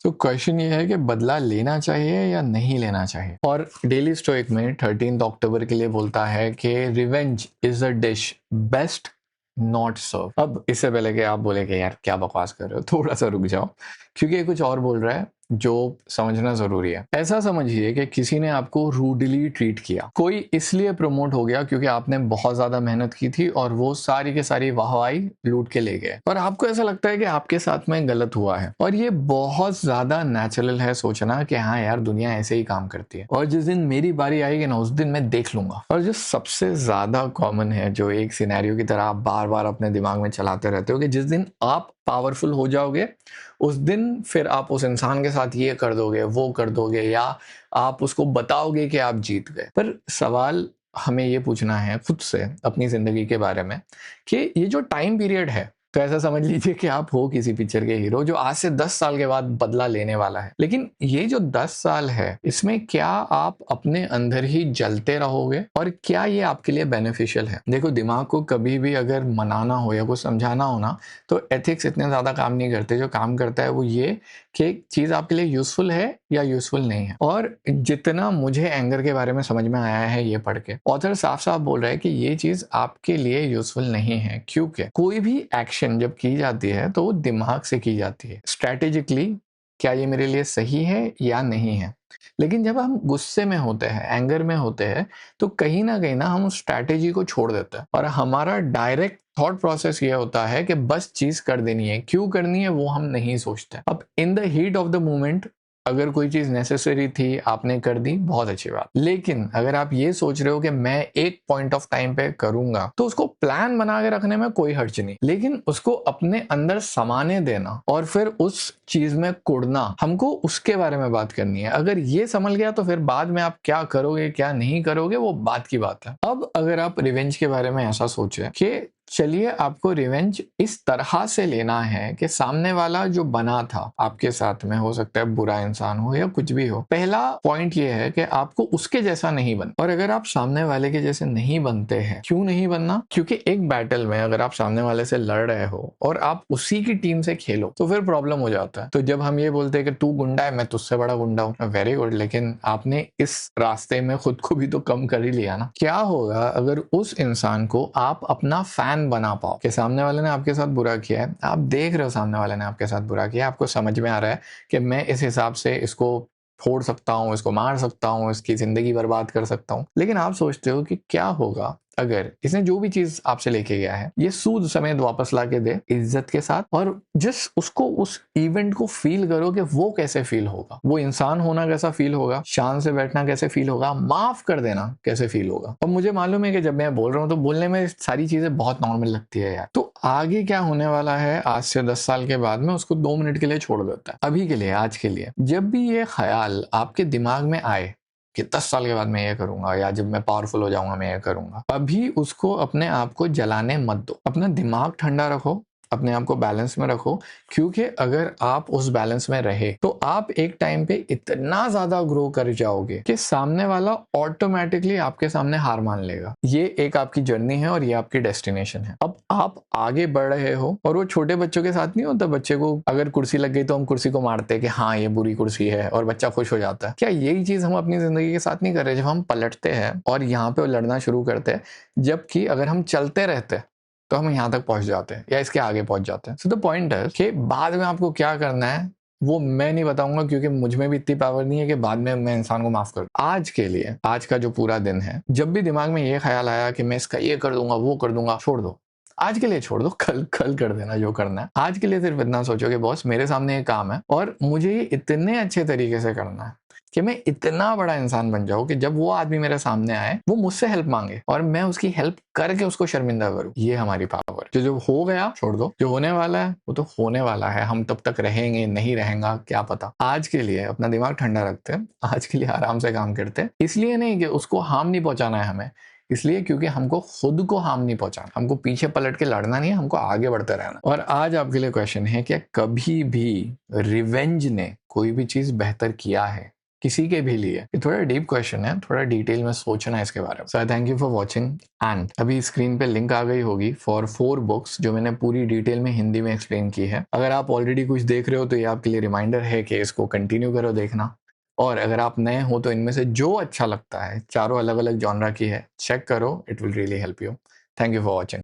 तो क्वेश्चन ये है कि बदला लेना चाहिए या नहीं लेना चाहिए। और डेली स्टोइक में 13 अक्टूबर के लिए बोलता है कि revenge is a dish best not serve. अब इससे पहले कि आप बोले कि यार क्या बकवास कर रहे हो, थोड़ा सा रुक जाओ, क्योंकि ये कुछ और बोल रहा है जो समझना जरूरी है। ऐसा समझिए कि किसी ने आपको रूडली ट्रीट किया, कोई इसलिए प्रमोट हो गया क्योंकि आपने बहुत ज्यादा मेहनत की थी और वो सारी के सारी वाहवाही लूट के ले गए, और आपको ऐसा लगता है कि आपके साथ में गलत हुआ है। और ये बहुत ज्यादा नेचुरल है सोचना कि हाँ यार दुनिया ऐसे ही काम करती है, और जिस दिन मेरी बारी आएगी ना उस दिन मैं देख लूंगा। और जो सबसे ज्यादा कॉमन है, जो एक सिनेरियो की तरह आप बार बार अपने दिमाग में चलाते रहते हो, कि जिस दिन आप पावरफुल हो जाओगे उस दिन फिर आप उस इंसान के साथ ये कर दोगे, वो कर दोगे, या आप उसको बताओगे कि आप जीत गए। पर सवाल हमें ये पूछना है खुद से अपनी जिंदगी के बारे में कि ये जो टाइम पीरियड है, तो ऐसा समझ लीजिए कि आप हो किसी पिक्चर के हीरो जो आज से 10 साल के बाद बदला लेने वाला है। लेकिन ये जो 10 साल है इसमें क्या आप अपने अंदर ही जलते रहोगे, और क्या ये आपके लिए बेनिफिशियल है? देखो, दिमाग को कभी भी अगर मनाना हो या कुछ समझाना हो ना, तो एथिक्स इतने ज्यादा काम नहीं करते। जो काम करता है वो ये कि चीज आपके लिए यूजफुल है या यूजफुल नहीं है। और जितना मुझे एंगर के बारे में समझ में आया है ये पढ़ के, ऑथर साफ साफ बोल रहा है कि ये चीज आपके लिए यूजफुल नहीं है, क्योंकि कोई भी एक्शन जब की जाती है तो वो दिमाग से की जाती है, स्ट्रेटेजिकली, क्या ये मेरे लिए सही है या नहीं है। लेकिन जब हम गुस्से में होते हैं, एंगर में होते हैं, तो कहीं ना हम उस स्ट्रैटेजी को छोड़ देते हैं और हमारा डायरेक्ट थॉट प्रोसेस ये होता है कि बस चीज कर देनी है, क्यों करनी है वो हम नहीं सोचते। अब in the heat of the moment अगर कोई चीज नेसेसरी थी, आपने कर दी, बहुत अच्छी बात। लेकिन अगर आप ये सोच रहे हो कि मैं एक पॉइंट ऑफ टाइम पे करूंगा, तो उसको प्लान बना के रखने में कोई हर्ज नहीं, लेकिन उसको अपने अंदर समाने देना और फिर उस चीज में कुड़ना, हमको उसके बारे में बात करनी है। अगर ये समझ गया तो फिर बाद में आप क्या करोगे क्या नहीं करोगे वो बात की बात है। अब अगर आप रिवेंज के बारे में ऐसा सोचे कि चलिए आपको रिवेंज इस तरह से लेना है कि सामने वाला जो बना था आपके साथ में, हो सकता है बुरा इंसान हो या कुछ भी हो, पहला पॉइंट ये है कि आपको उसके जैसा नहीं बन। और अगर आप सामने वाले के जैसे नहीं बनते हैं, क्यों नहीं बनना? क्योंकि एक बैटल में अगर आप सामने वाले से लड़ रहे हो और आप उसी की टीम से खेलो तो फिर प्रॉब्लम हो जाता है। तो जब हम ये बोलते हैं कि तू गुंडा है, मैं तुझसे बड़ा गुंडा हूँ, वेरी गुड, लेकिन आपने इस रास्ते में खुद को भी तो कम कर ही लिया ना। क्या होगा अगर उस इंसान को आप अपना फैन बना पाओ, कि सामने वाले ने आपके साथ बुरा किया है, आप देख रहे हो सामने वाले ने आपके साथ बुरा किया, आपको समझ में आ रहा है कि मैं इस हिसाब से इसको फोड़ सकता हूँ, इसको मार सकता हूँ, इसकी जिंदगी बर्बाद कर सकता हूँ। लेकिन आप सोचते हो कि क्या होगा अगर इसने जो भी चीज आपसे लेके गया है ये सूद समेत वापस ला के दे इज्जत के साथ, और जिस उसको उस इवेंट को फील करो कि वो कैसे फील होगा, वो इंसान होना कैसा फील होगा, शान से बैठना कैसे फील होगा, माफ कर देना कैसे फील होगा। और मुझे मालूम है कि जब मैं बोल रहा हूँ तो बोलने में सारी चीजें बहुत नॉर्मल लगती है यार। तो आगे क्या होने वाला है आज से 10 साल के बाद में, उसको 2 मिनट के लिए छोड़ देता है। अभी के लिए, आज के लिए, जब भी ये ख्याल आपके दिमाग में आए कि 10 साल के बाद मैं ये करूंगा, या जब मैं पावरफुल हो जाऊंगा मैं ये करूंगा, अभी उसको अपने आप को जलाने मत दो। अपना दिमाग ठंडा रखो, अपने आप को बैलेंस में रखो, क्योंकि अगर आप उस बैलेंस में रहे तो आप एक टाइम पे इतना ज्यादा ग्रो कर जाओगे कि सामने वाला ऑटोमेटिकली आपके सामने हार मान लेगा। ये एक आपकी जर्नी है और ये आपकी डेस्टिनेशन है। अब आप आगे बढ़ रहे हो, और वो छोटे बच्चों के साथ नहीं होता, बच्चे को अगर कुर्सी लग गई तो हम कुर्सी को मारते हैं कि हाँ ये बुरी कुर्सी है, और बच्चा खुश हो जाता है। क्या यही चीज हम अपनी जिंदगी के साथ नहीं कर रहे? जब हम पलटते हैं और यहाँ पे लड़ना शुरू करते हैं, जबकि अगर हम चलते रहते तो हम यहाँ तक पहुंच जाते हैं या इसके आगे पहुंच जाते हैं। सो द पॉइंट है कि बाद में आपको क्या करना है वो मैं नहीं बताऊंगा, क्योंकि मुझ में भी इतनी पावर नहीं है कि बाद में मैं इंसान को माफ करूं। आज के लिए, आज का जो पूरा दिन है, जब भी दिमाग में ये ख्याल आया कि मैं इसका ये कर दूंगा वो कर दूंगा, छोड़ दो। आज के लिए छोड़ दो, कल कल कर देना जो करना है। आज के लिए सिर्फ इतना सोचो कि बॉस मेरे सामने ये काम है और मुझे ये इतने अच्छे तरीके से करना है कि मैं इतना बड़ा इंसान बन जाऊं कि जब वो आदमी मेरे सामने आए वो मुझसे हेल्प मांगे और मैं उसकी हेल्प करके उसको शर्मिंदा करूं। ये हमारी पावर। जो हो गया छोड़ दो, जो होने वाला है वो तो होने वाला है। हम तब तक रहेंगे नहीं रहेंगे क्या पता। आज के लिए अपना दिमाग ठंडा रखते हैं, आज के लिए आराम से काम करते हैं। इसलिए नहीं कि उसको हार्म नहीं पहुंचाना है हमें, इसलिए क्योंकि हमको खुद को हार्म नहीं पहुंचाना। हमको पीछे पलट के लड़ना नहीं है, हमको आगे बढ़ते रहना। और आज आपके लिए क्वेश्चन है कि कभी भी रिवेंज ने कोई भी चीज बेहतर किया है? किसी के भी लिए? ये थोड़ा डीप क्वेश्चन है, थोड़ा डिटेल में सोचना है इसके बारे में। So thank you for watching and अभी स्क्रीन पे लिंक आ गई होगी फॉर 4 बुक्स जो मैंने पूरी डिटेल में हिंदी में एक्सप्लेन की है। अगर आप ऑलरेडी कुछ देख रहे हो तो ये आपके लिए रिमाइंडर है कि इसको कंटिन्यू करो देखना, और अगर आप नए हो तो इनमें से जो अच्छा लगता है, चारों अलग अलग जॉनरा की है, चेक करो, it will really help you. Thank you for watching.